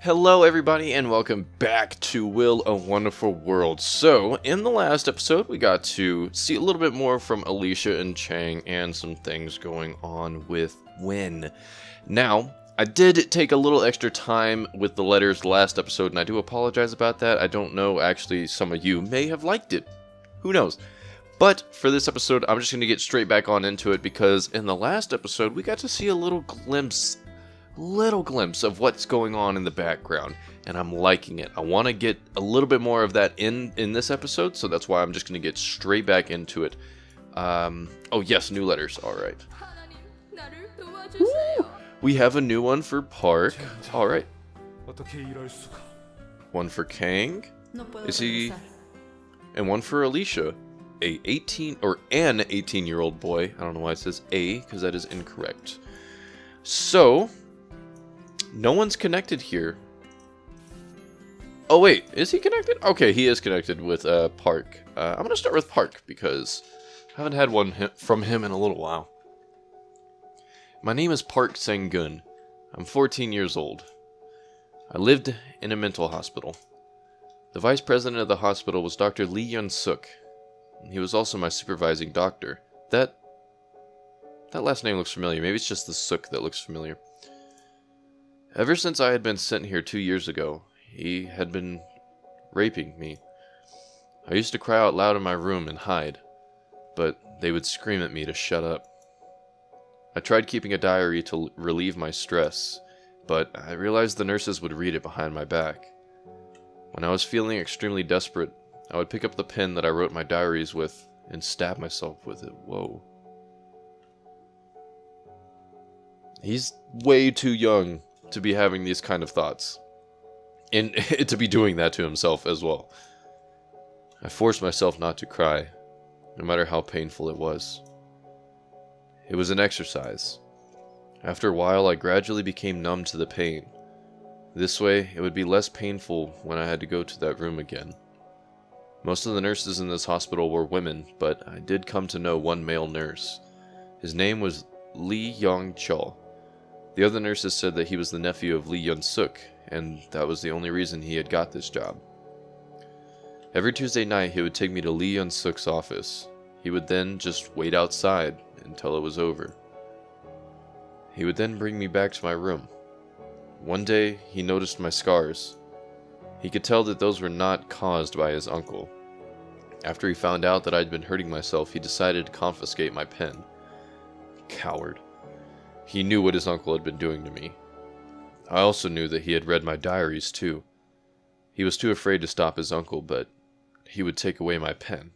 Hello everybody and welcome back to Will a Wonderful World. So, in the last episode we got to see a little bit more from Alicia and Chang and some things going on with Win. Now, I did take a little extra time with the letters last episode and I do apologize about that. I don't know, actually some of you may have liked it. Who knows? But for this episode I'm just going to get straight back on into it because in the last episode we got to see a little glimpse of what's going on in the background, and I'm liking it. I want to get a little bit more of that in this episode, so that's why I'm just going to get straight back into it. Oh yes, new letters. Alright. We have a new one for Park. Alright. One for Kang. Is he... And one for Alicia. An 18-year-old boy. I don't know why it says A, because that is incorrect. So... no one's connected here. Oh wait, is he connected? Okay, he is connected with Park. I'm going to start with Park because I haven't had one from him in a little while. My name is Park Sang-gun. I'm 14 years old. I lived in a mental hospital. The vice president of the hospital was Dr. Lee Yun-suk. He was also my supervising doctor. That last name looks familiar. Maybe it's just the Suk that looks familiar. Ever since I had been sent here 2 years ago, he had been raping me. I used to cry out loud in my room and hide, but they would scream at me to shut up. I tried keeping a diary to relieve my stress, but I realized the nurses would read it behind my back. When I was feeling extremely desperate, I would pick up the pen that I wrote my diaries with and stab myself with it. Whoa. He's way too young to be having these kind of thoughts, and to be doing that to himself as well. I forced myself not to cry, no matter how painful it was. It was an exercise. After a while, I gradually became numb to the pain. This way, it would be less painful when I had to go to that room again. Most of the nurses in this hospital were women, but I did come to know one male nurse. His name was Lee Yong-chul. The other nurses said that he was the nephew of Lee Yun-suk, and that was the only reason he had got this job. Every Tuesday night, he would take me to Lee Yun-suk's office. He would then just wait outside until it was over. He would then bring me back to my room. One day, he noticed my scars. He could tell that those were not caused by his uncle. After he found out that I'd been hurting myself, he decided to confiscate my pen. Coward. He knew what his uncle had been doing to me. I also knew that he had read my diaries too. He was too afraid to stop his uncle, but he would take away my pen.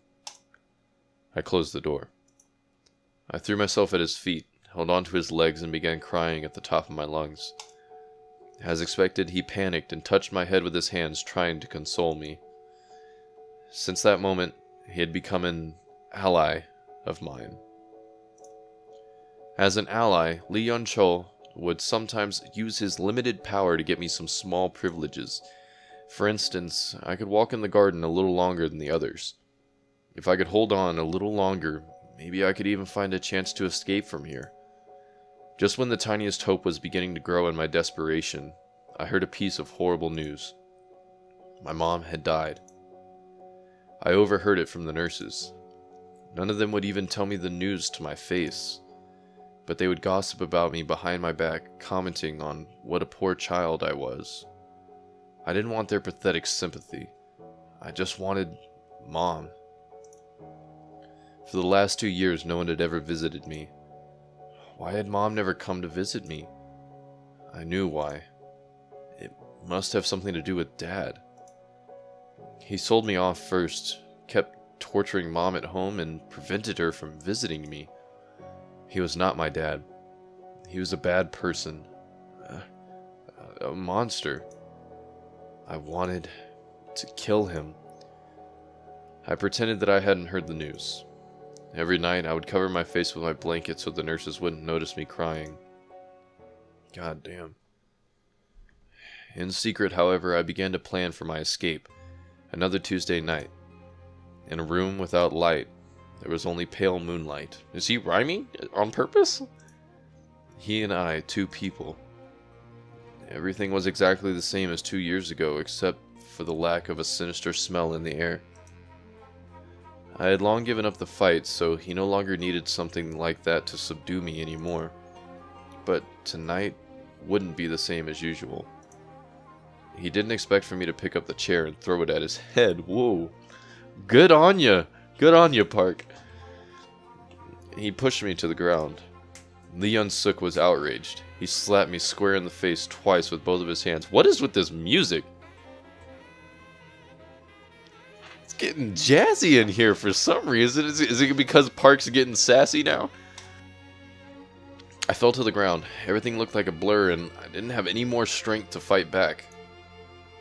I closed the door. I threw myself at his feet, held onto his legs, and began crying at the top of my lungs. As expected, he panicked and touched my head with his hands, trying to console me. Since that moment, he had become an ally of mine. As an ally, Lee Yun-chul would sometimes use his limited power to get me some small privileges. For instance, I could walk in the garden a little longer than the others. If I could hold on a little longer, maybe I could even find a chance to escape from here. Just when the tiniest hope was beginning to grow in my desperation, I heard a piece of horrible news. My mom had died. I overheard it from the nurses. None of them would even tell me the news to my face, but they would gossip about me behind my back, commenting on what a poor child I was. I didn't want their pathetic sympathy. I just wanted Mom. For the last 2 years, no one had ever visited me. Why had Mom never come to visit me? I knew why. It must have something to do with Dad. He sold me off first, kept torturing Mom at home, and prevented her from visiting me. He was not my dad. He was a bad person. A monster. I wanted to kill him. I pretended that I hadn't heard the news. Every night I would cover my face with my blanket so the nurses wouldn't notice me crying. God damn. In secret, however, I began to plan for my escape. Another Tuesday night. In a room without light, there was only pale moonlight. Is he rhyming on purpose? He and I, two people. Everything was exactly the same as 2 years ago, except for the lack of a sinister smell in the air. I had long given up the fight, so he no longer needed something like that to subdue me anymore. But tonight wouldn't be the same as usual. He didn't expect for me to pick up the chair and throw it at his head. Whoa. Good on ya! Good on ya, Park! He pushed me to the ground. Lee Yun-suk was outraged. He slapped me square in the face twice with both of his hands. What is with this music? It's getting jazzy in here for some reason. Is it because Park's getting sassy now? I fell to the ground. Everything looked like a blur, and I didn't have any more strength to fight back.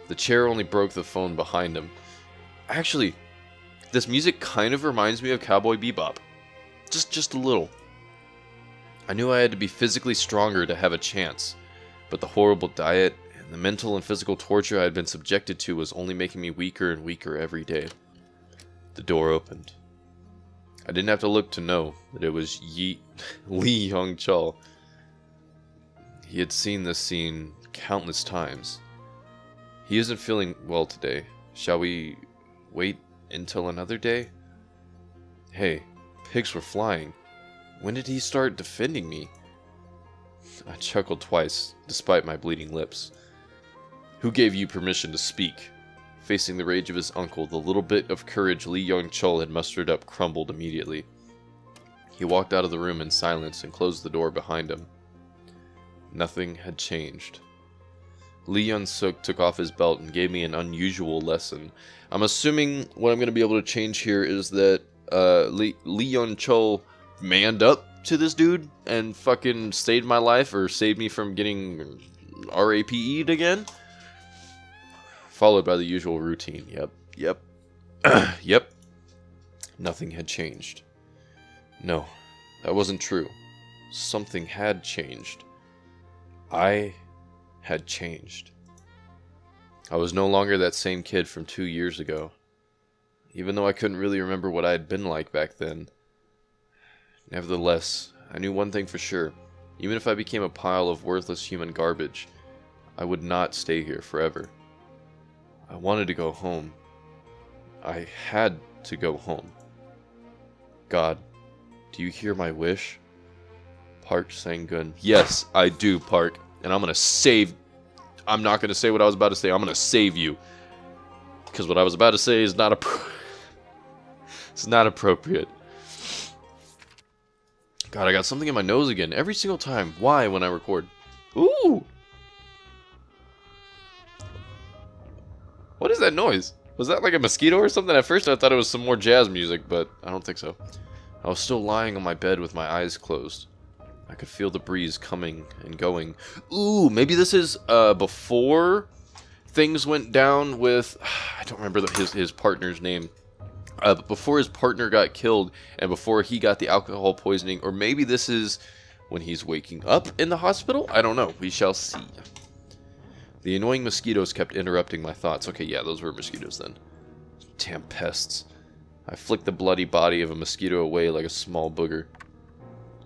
The chair only broke the phone behind him. Actually, this music kind of reminds me of Cowboy Bebop. Just a little. I knew I had to be physically stronger to have a chance, but the horrible diet and the mental and physical torture I had been subjected to was only making me weaker and weaker every day. The door opened. I didn't have to look to know that it was Lee Young-chul. He had seen this scene countless times. He isn't feeling well today. Shall we wait until another day? Hey, pigs were flying. When did he start defending me? I chuckled twice, despite my bleeding lips. Who gave you permission to speak? Facing the rage of his uncle, the little bit of courage Lee Young-chul had mustered up crumbled immediately. He walked out of the room in silence and closed the door behind him. Nothing had changed. Lee Yun-suk took off his belt and gave me an unusual lesson. I'm assuming what I'm going to be able to change here is that Lee Yun-chul manned up to this dude and fucking saved my life or saved me from getting RAPE'd again. Followed by the usual routine. Yep. Yep. Nothing had changed. No, that wasn't true. Something had changed. I had changed. I was no longer that same kid from 2 years ago. Even though I couldn't really remember what I had been like back then. Nevertheless, I knew one thing for sure. Even if I became a pile of worthless human garbage, I would not stay here forever. I wanted to go home. I had to go home. God, do you hear my wish? Park Sang-gun. Yes, I do, Park. And I'm not going to say what I was about to say. I'm going to save you. Because what I was about to say is not it's not appropriate. God, I got something in my nose again. Every single time. Why when I record? Ooh! What is that noise? Was that like a mosquito or something? At first I thought it was some more jazz music, but I don't think so. I was still lying on my bed with my eyes closed. I could feel the breeze coming and going. Ooh, maybe this is before things went down with... I don't remember his partner's name. Before his partner got killed and before he got the alcohol poisoning. Or maybe this is when he's waking up in the hospital? I don't know. We shall see. The annoying mosquitoes kept interrupting my thoughts. Okay, yeah, those were mosquitoes then. Damn pests. I flicked the bloody body of a mosquito away like a small booger.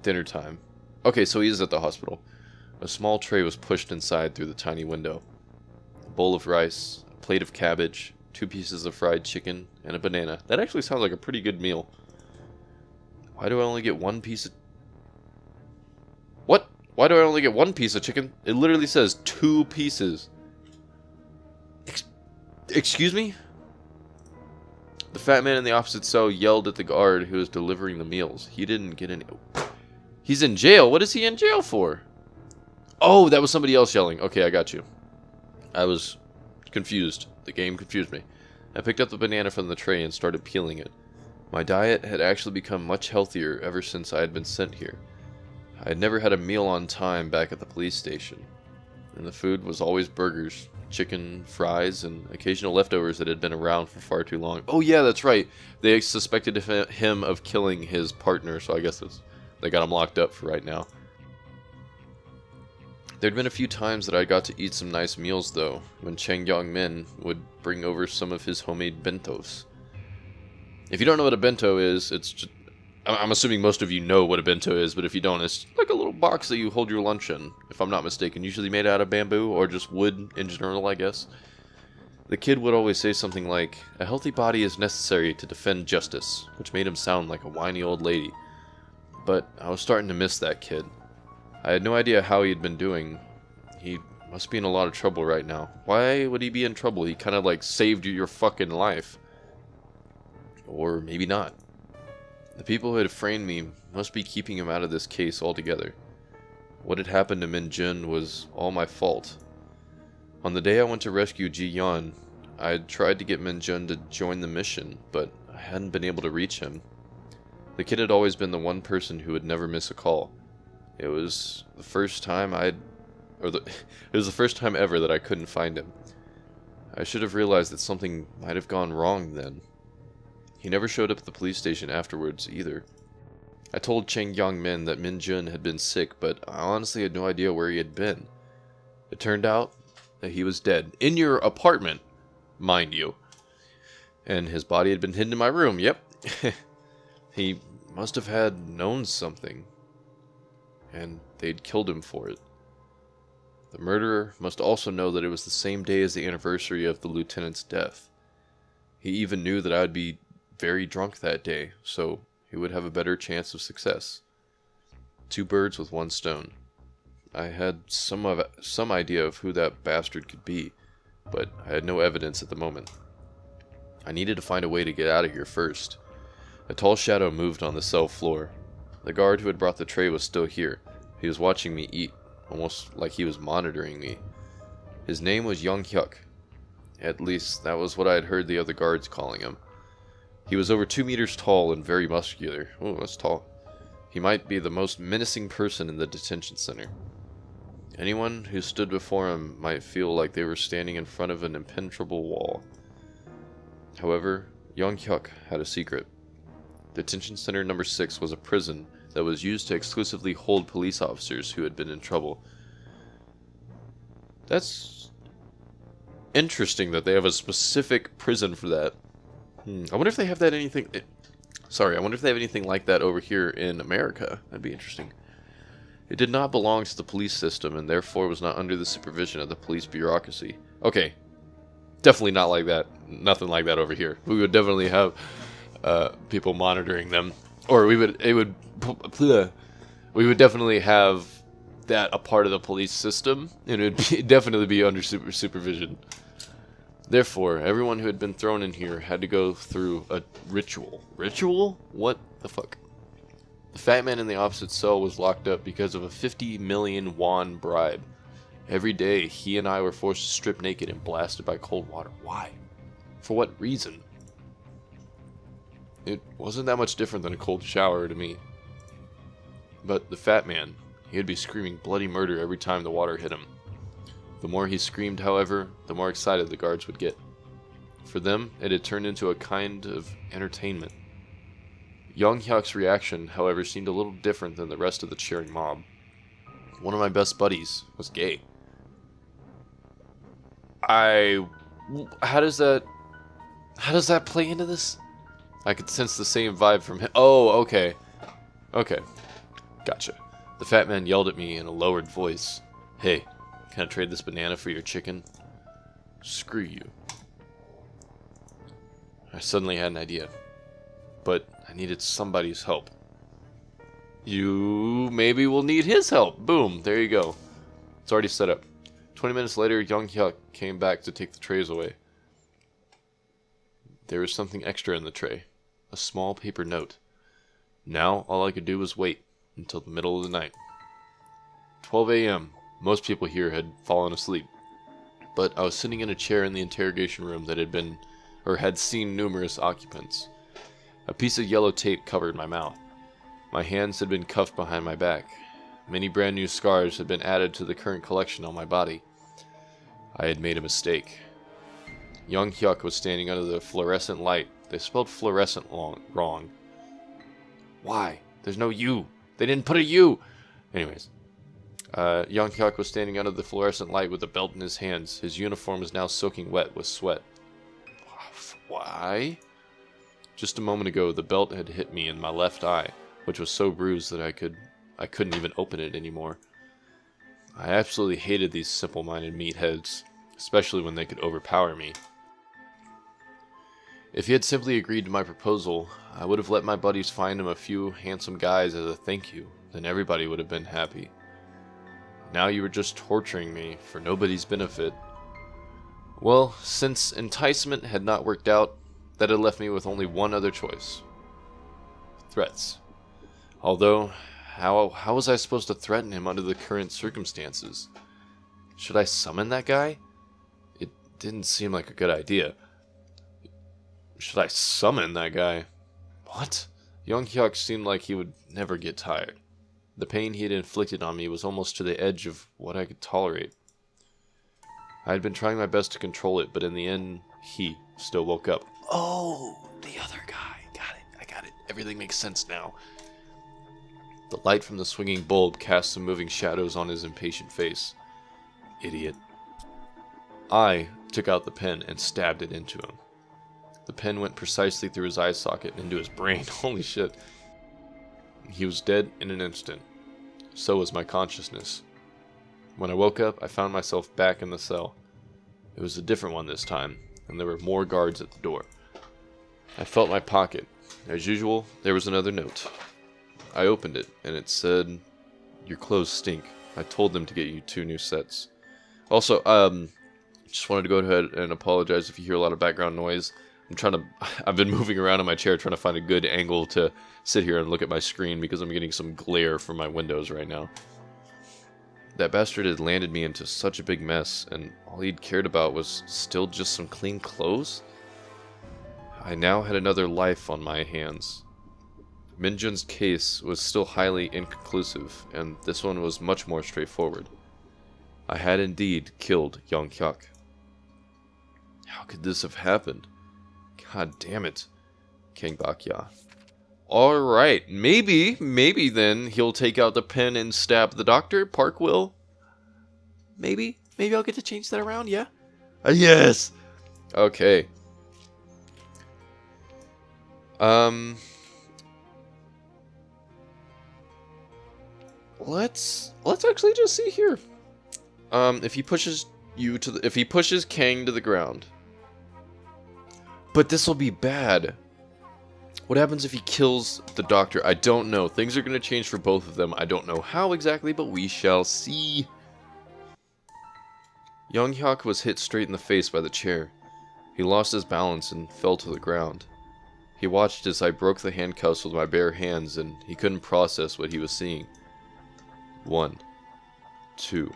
Dinner time. Okay, so he is at the hospital. A small tray was pushed inside through the tiny window. A bowl of rice, a plate of cabbage, 2 pieces of fried chicken, and a banana. That actually sounds like a pretty good meal. Why do I only get 1 piece of... What? Why do I only get 1 piece of chicken? It literally says 2 pieces. Excuse me? The fat man in the opposite cell yelled at the guard who was delivering the meals. He didn't get any... He's in jail? What is he in jail for? Oh, that was somebody else yelling. Okay, I got you. I was confused. The game confused me. I picked up the banana from the tray and started peeling it. My diet had actually become much healthier ever since I had been sent here. I had never had a meal on time back at the police station. And the food was always burgers, chicken, fries, and occasional leftovers that had been around for far too long. Oh yeah, that's right. They suspected him of killing his partner, so I guess they got him locked up for right now. There'd been a few times that I got to eat some nice meals though, when Chang Yong-min would bring over some of his homemade bentos. If you don't know what a bento is, it's just... I'm assuming most of you know what a bento is, but if you don't, it's like a little box that you hold your lunch in, if I'm not mistaken, usually made out of bamboo, or just wood in general, I guess. The kid would always say something like, "A healthy body is necessary to defend justice," which made him sound like a whiny old lady. But I was starting to miss that kid. I had no idea how he had been doing. He must be in a lot of trouble right now. Why would he be in trouble? He kind of like saved your fucking life. Or maybe not. The people who had framed me must be keeping him out of this case altogether. What had happened to Min Jun was all my fault. On the day I went to rescue Ji Yan, I had tried to get Min Jun to join the mission, but I hadn't been able to reach him. The kid had always been the one person who would never miss a call. It was the first time it was the first time ever that I couldn't find him. I should have realized that something might have gone wrong then. He never showed up at the police station afterwards either. I told Cheng Yong-min that Min Jun had been sick, but I honestly had no idea where he had been. It turned out that he was dead. In your apartment, mind you. And his body had been hidden in my room, yep. He must have had known something. And they'd killed him for it. The murderer must also know that it was the same day as the anniversary of the lieutenant's death. He even knew that I would be very drunk that day, so he would have a better chance of success. 2 birds with 1 stone. I had some idea of who that bastard could be, but I had no evidence at the moment. I needed to find a way to get out of here first. A tall shadow moved on the cell floor. The guard who had brought the tray was still here. He was watching me eat, almost like he was monitoring me. His name was Young Hyuk. At least, that was what I had heard the other guards calling him. He was over 2 meters tall and very muscular. Oh, that's tall. He might be the most menacing person in the detention center. Anyone who stood before him might feel like they were standing in front of an impenetrable wall. However, Young Hyuk had a secret. Detention Center number 6 was a prison that was used to exclusively hold police officers who had been in trouble. That's interesting that they have a specific prison for that. I wonder if they have that anything... I wonder if they have anything like that over here in America. That'd be interesting. It did not belong to the police system and therefore was not under the supervision of the police bureaucracy. Okay. Definitely not like that. Nothing like that over here. We would definitely have people monitoring them. Or we would definitely have that a part of the police system, and it would definitely be under supervision. Therefore, everyone who had been thrown in here had to go through a ritual. Ritual? What the fuck? The fat man in the opposite cell was locked up because of a 50 million won bribe. Every day, he and I were forced to strip naked and blasted by cold water. Why? For what reason? It wasn't that much different than a cold shower to me. But the fat man, he'd be screaming bloody murder every time the water hit him. The more he screamed, however, the more excited the guards would get. For them, it had turned into a kind of entertainment. Young Hyuk's reaction, however, seemed a little different than the rest of the cheering mob. One of my best buddies was gay. How does that play into this? I could sense the same vibe from him. Oh, okay. Okay. Gotcha. The fat man yelled at me in a lowered voice. Hey, can I trade this banana for your chicken? Screw you. I suddenly had an idea. But I needed somebody's help. You maybe will need his help. Boom, there you go. It's already set up. 20 minutes later, Young Hyuk came back to take the trays away. There was something extra in the tray. A small paper note. Now, all I could do was wait until the middle of the night. 12 a.m. Most people here had fallen asleep. But I was sitting in a chair in the interrogation room that had seen numerous occupants. A piece of yellow tape covered my mouth. My hands had been cuffed behind my back. Many brand new scars had been added to the current collection on my body. I had made a mistake. Young Hyuk was standing under the fluorescent light. They spelled fluorescent wrong. Why? There's no U. They didn't put a U. Anyways. Young Hyuk was standing under the fluorescent light with a belt in his hands. His uniform was now soaking wet with sweat. Why? Just a moment ago, the belt had hit me in my left eye, which was so bruised that I couldn't even open it anymore. I absolutely hated these simple-minded meatheads, especially when they could overpower me. If he had simply agreed to my proposal, I would have let my buddies find him a few handsome guys as a thank you, then everybody would have been happy. Now you were just torturing me for nobody's benefit. Well, since enticement had not worked out, that had left me with only one other choice. Threats. Although, how was I supposed to threaten him under the current circumstances? Should I summon that guy? It didn't seem like a good idea. Should I summon that guy? What? Young Hyuk seemed like he would never get tired. The pain he had inflicted on me was almost to the edge of what I could tolerate. I had been trying my best to control it, but in the end, he still woke up. Oh, the other guy. Got it. I got it. Everything makes sense now. The light from the swinging bulb cast some moving shadows on his impatient face. Idiot. I took out the pen and stabbed it into him. The pen went precisely through his eye socket and into his brain. Holy shit. He was dead in an instant. So was my consciousness. When I woke up, I found myself back in the cell. It was a different one this time, and there were more guards at the door. I felt my pocket. As usual, there was another note. I opened it, and it said, "Your clothes stink. I told them to get you 2 new sets." Also, just wanted to go ahead and apologize if you hear a lot of background noise. I've been moving around in my chair trying to find a good angle to sit here and look at my screen because I'm getting some glare from my windows right now. That bastard had landed me into such a big mess, and all he'd cared about was still just some clean clothes? I now had another life on my hands. Minjun's case was still highly inconclusive, and this one was much more straightforward. I had indeed killed Young Hyuk. How could this have happened? God damn it. Kang Bakya. Alright, maybe then he'll take out the pen and stab the doctor. Park will. Maybe I'll get to change that around, yeah? Yes! Okay. Let's actually just see here. If he pushes Kang to the ground. But this will be bad. What happens if he kills the doctor? I don't know. Things are going to change for both of them. I don't know how exactly, but we shall see. Young Hyuk was hit straight in the face by the chair. He lost his balance and fell to the ground. He watched as I broke the handcuffs with my bare hands, and he couldn't process what he was seeing. 1, 2,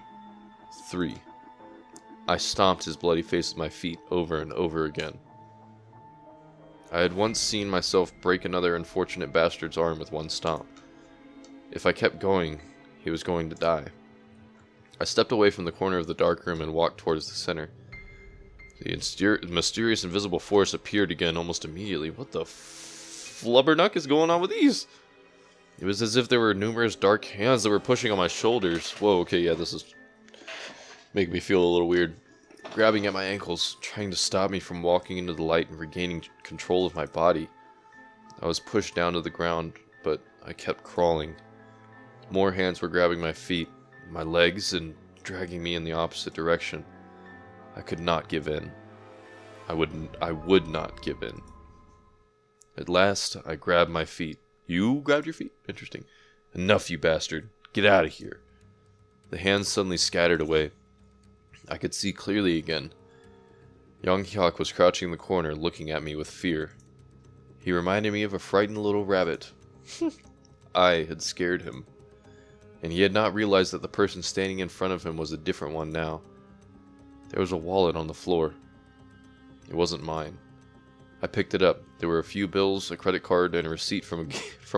3. I stomped his bloody face with my feet over and over again. I had once seen myself break another unfortunate bastard's arm with one stomp. If I kept going, he was going to die. I stepped away from the corner of the dark room and walked towards the center. The mysterious invisible force appeared again almost immediately. What the flubbernuck is going on with these? It was as if there were numerous dark hands that were pushing on my shoulders. Whoa, okay, yeah, this is making me feel a little weird. Grabbing at my ankles, trying to stop me from walking into the light and regaining control of my body. I was pushed down to the ground, but I kept crawling. More hands were grabbing my feet, my legs, and dragging me in the opposite direction. I could not give in. I would not give in. At last, I grabbed my feet. You grabbed your feet? Interesting. Enough, you bastard. Get out of here. The hands suddenly scattered away. I could see clearly again. Young Hyuk was crouching in the corner, looking at me with fear. He reminded me of a frightened little rabbit. I had scared him. And he had not realized that the person standing in front of him was a different one now. There was a wallet on the floor. It wasn't mine. I picked it up. There were a few bills, a credit card, and a receipt from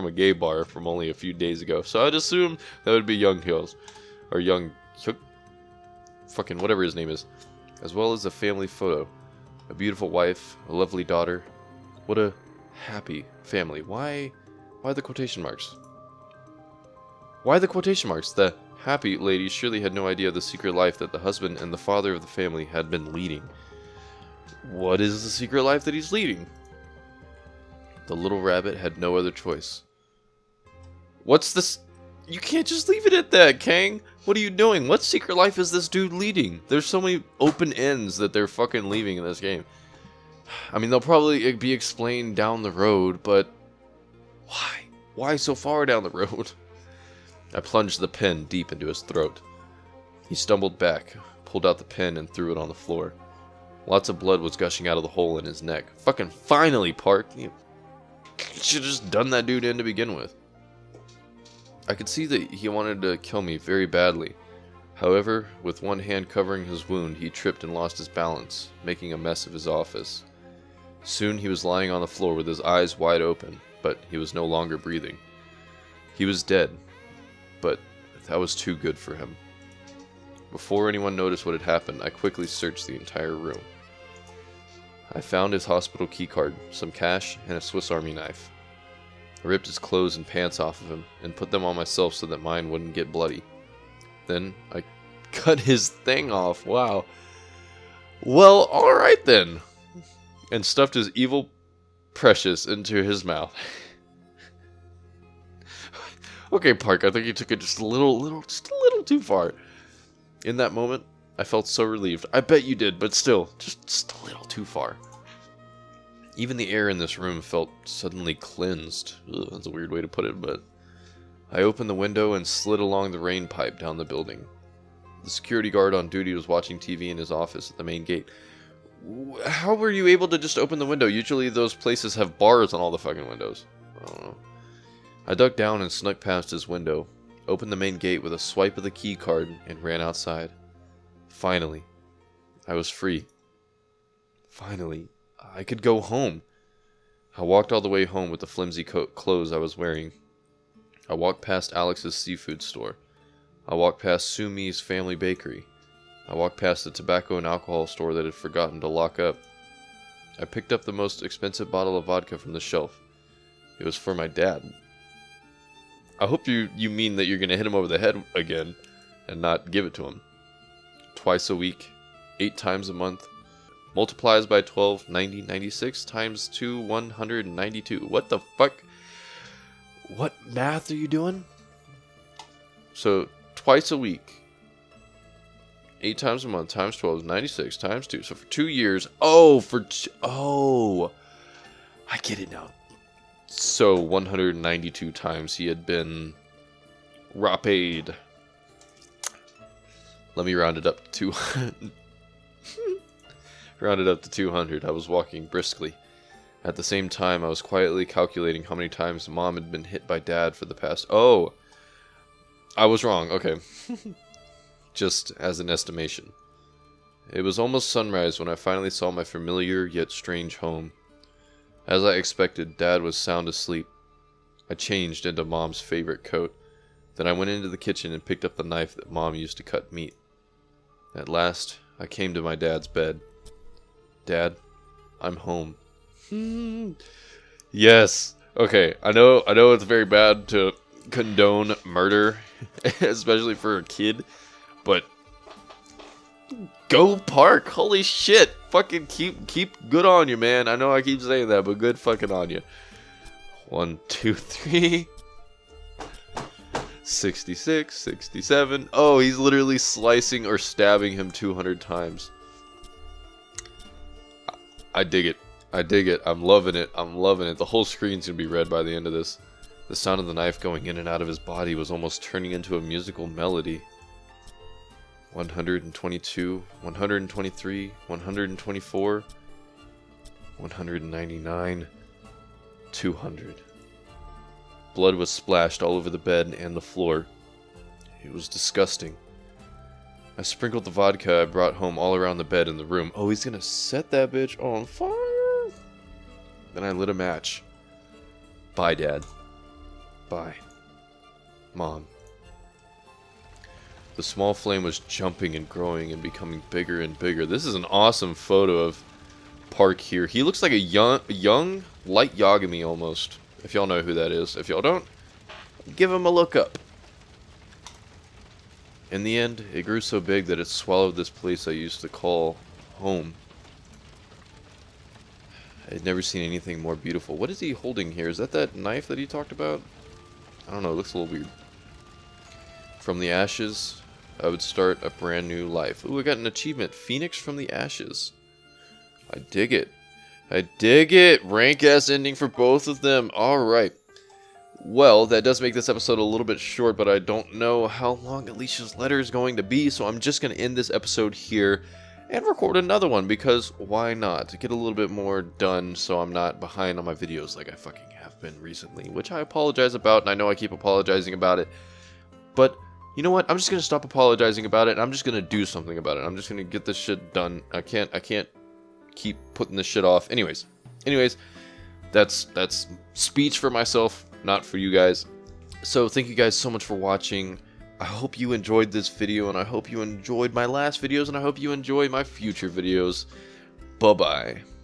a gay bar from only a few days ago. So I'd assume that would be Young Hyuk. Or Young Hyuk. Fucking whatever his name is. As well as a family photo. A beautiful wife, a lovely daughter. What a happy family. Why the quotation marks? Why the quotation marks? The happy lady surely had no idea of the secret life that the husband and the father of the family had been leading. What is the secret life that he's leading? The little rabbit had no other choice. What's this? You can't just leave it at that, Kang. What are you doing? What secret life is this dude leading? There's so many open ends that they're fucking leaving in this game. I mean, they'll probably be explained down the road, but why? Why so far down the road? I plunged the pen deep into his throat. He stumbled back, pulled out the pen, and threw it on the floor. Lots of blood was gushing out of the hole in his neck. Fucking finally, Park. You should have just done that dude in to begin with. I could see that he wanted to kill me very badly. However, with one hand covering his wound, he tripped and lost his balance, making a mess of his office. Soon he was lying on the floor with his eyes wide open, but he was no longer breathing. He was dead, but that was too good for him. Before anyone noticed what had happened, I quickly searched the entire room. I found his hospital keycard, some cash, and a Swiss Army knife. I ripped his clothes and pants off of him, and put them on myself so that mine wouldn't get bloody. Then, I cut his thing off, wow. Well, alright then. And stuffed his evil precious into his mouth. Okay, Park, I think you took it just a little too far. In that moment, I felt so relieved. I bet you did, but still, just a little too far. Even the air in this room felt suddenly cleansed. Ugh, that's a weird way to put it, but I opened the window and slid along the rain pipe down the building. The security guard on duty was watching TV in his office at the main gate. How were you able to just open the window? Usually those places have bars on all the fucking windows. I don't know. I ducked down and snuck past his window, opened the main gate with a swipe of the key card, and ran outside. Finally, I was free. Finally, I could go home. I walked all the way home with the flimsy clothes I was wearing. I walked past Alex's seafood store. I walked past Sumi's family bakery. I walked past the tobacco and alcohol store that had forgotten to lock up. I picked up the most expensive bottle of vodka from the shelf. It was for my dad. I hope you mean that you're going to hit him over the head again and not give it to him. Twice a week, 8 times a month. Multiplies by 12, 90, 96 times 2, 192. What the fuck? What math are you doing? So, twice a week, 8 times a month, times 12 is 96, times 2. So for 2 years, I get it now. So 192 times he had been raped. Let me round it up to 200. Round it up to 200. I was walking briskly. At the same time, I was quietly calculating how many times Mom had been hit by Dad for the past... Oh! I was wrong. Okay. Just as an estimation. It was almost sunrise when I finally saw my familiar yet strange home. As I expected, Dad was sound asleep. I changed into Mom's favorite coat. Then I went into the kitchen and picked up the knife that Mom used to cut meat. At last, I came to my dad's bed. Dad, I'm home. Yes. Okay, I know it's very bad to condone murder, especially for a kid, but go Park. Holy shit. Fucking keep good on you, man. I know I keep saying that, but good fucking on you. 1, 2, 3. 66, 67. Oh, he's literally slicing or stabbing him 200 times. I dig it. I dig it. I'm loving it. I'm loving it. The whole screen's gonna be red by the end of this. The sound of the knife going in and out of his body was almost turning into a musical melody. 122, 123, 124, 199, 200. Blood was splashed all over the bed and the floor. It was disgusting. I sprinkled the vodka I brought home all around the bed and the room. Oh, he's gonna set that bitch on fire. Then I lit a match. Bye, Dad. Bye. Mom. The small flame was jumping and growing and becoming bigger and bigger. This is an awesome photo of Park here. He looks like a young Light Yagami almost. If y'all know who that is. If y'all don't, give him a look up. In the end, it grew so big that it swallowed this place I used to call home. I had never seen anything more beautiful. What is he holding here? Is that knife that he talked about? I don't know, it looks a little weird. From the ashes, I would start a brand new life. Ooh, I got an achievement. Phoenix from the ashes. I dig it. I dig it. Rank S ending for both of them. Alright. Well, that does make this episode a little bit short, but I don't know how long Alicia's letter is going to be, so I'm just going to end this episode here and record another one, because why not? To get a little bit more done so I'm not behind on my videos like I fucking have been recently, which I apologize about, and I know I keep apologizing about it, but you know what? I'm just going to stop apologizing about it, and I'm just going to do something about it. I'm just going to get this shit done. I can't keep putting this shit off. Anyways, that's speech for myself, not for you guys. So thank you guys so much for watching. I hope you enjoyed this video, and I hope you enjoyed my last videos, and I hope you enjoy my future videos. Bye-bye.